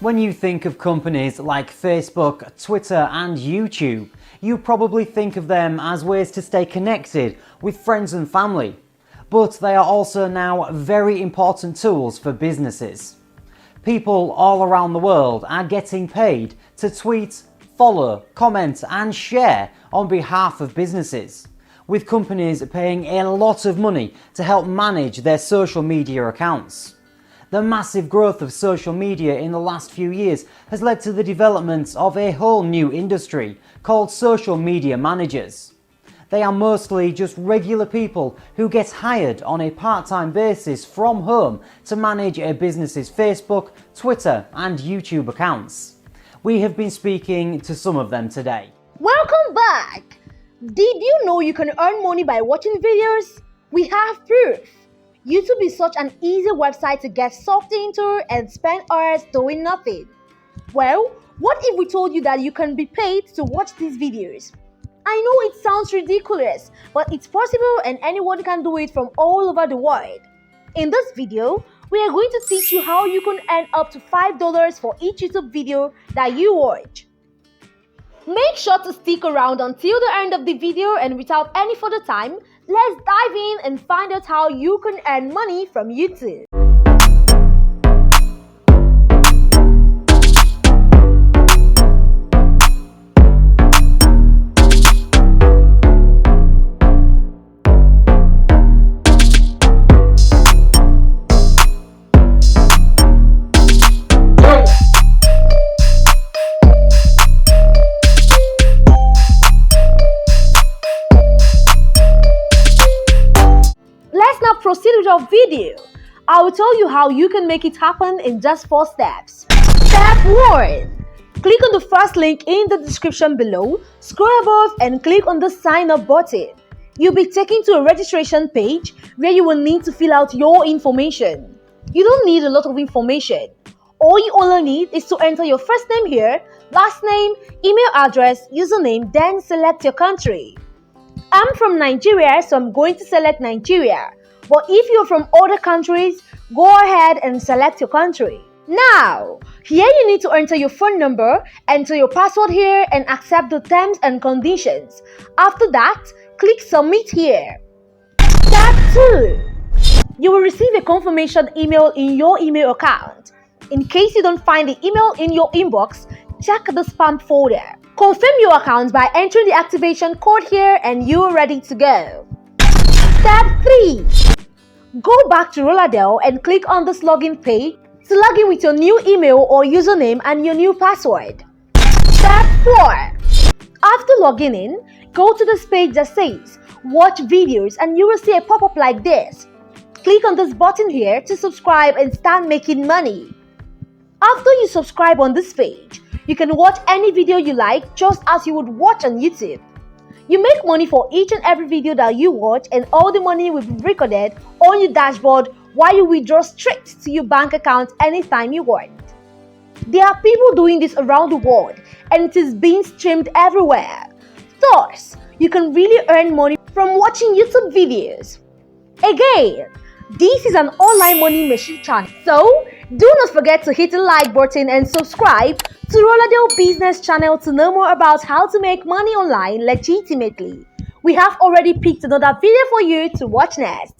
When you think of companies like Facebook, Twitter and YouTube, you probably think of them as ways to stay connected with friends and family. But they are also now very important tools for businesses. People all around the world are getting paid to tweet, follow, comment and share on behalf of businesses, with companies paying a lot of money to help manage their social media accounts. The massive growth of social media in the last few years has led to the development of a whole new industry called social media managers. They are mostly just regular people who get hired on a part-time basis from home to manage a business's Facebook, Twitter and YouTube accounts. We have been speaking to some of them today. Welcome back! Did you know you can earn money by watching videos? We have proof! YouTube is such an easy website to get sucked into and spend hours doing nothing. Well, what if we told you that you can be paid to watch these videos? I know it sounds ridiculous, but it's possible and anyone can do it from all over the world. In this video, we are going to teach you how you can earn up to $5 for each YouTube video that you watch. Make sure to stick around until the end of the video, and without any further time, let's dive in and find out how you can earn money from YouTube. Let's now proceed with our video. I will tell you how you can make it happen in just 4 steps. Step 1. Click on the first link in the description below, scroll above and click on the sign up button. You'll be taken to a registration page where you will need to fill out your information. You don't need a lot of information. All you only need is to enter your first name here, last name, email address, username, then select your country. I'm from Nigeria, so I'm going to select Nigeria. But if you're from other countries, go ahead and select your country. Now, here you need to enter your phone number, enter your password here, and accept the terms and conditions. After that, click submit here. Step 2. You will receive a confirmation email in your email account. In case you don't find the email in your inbox, check the spam folder. Confirm your account by entering the activation code here and you're ready to go. Step 3. Go back to Roladel and click on this login page to log in with your new email or username and your new password. Step 4. After logging in, go to this page that says watch videos and you will see a pop-up like this. Click on this button here to subscribe and start making money. After you subscribe on this page, you can watch any video you like just as you would watch on YouTube. You make money for each and every video that you watch, and all the money will be recorded on your dashboard while you withdraw straight to your bank account anytime you want. There are people doing this around the world and it is being streamed everywhere. Thus, you can really earn money from watching YouTube videos. Again, this is an online money machine channel, so do not forget to hit the like button and subscribe to Roladel Business channel to know more about how to make money online legitimately. We have already picked another video for you to watch next.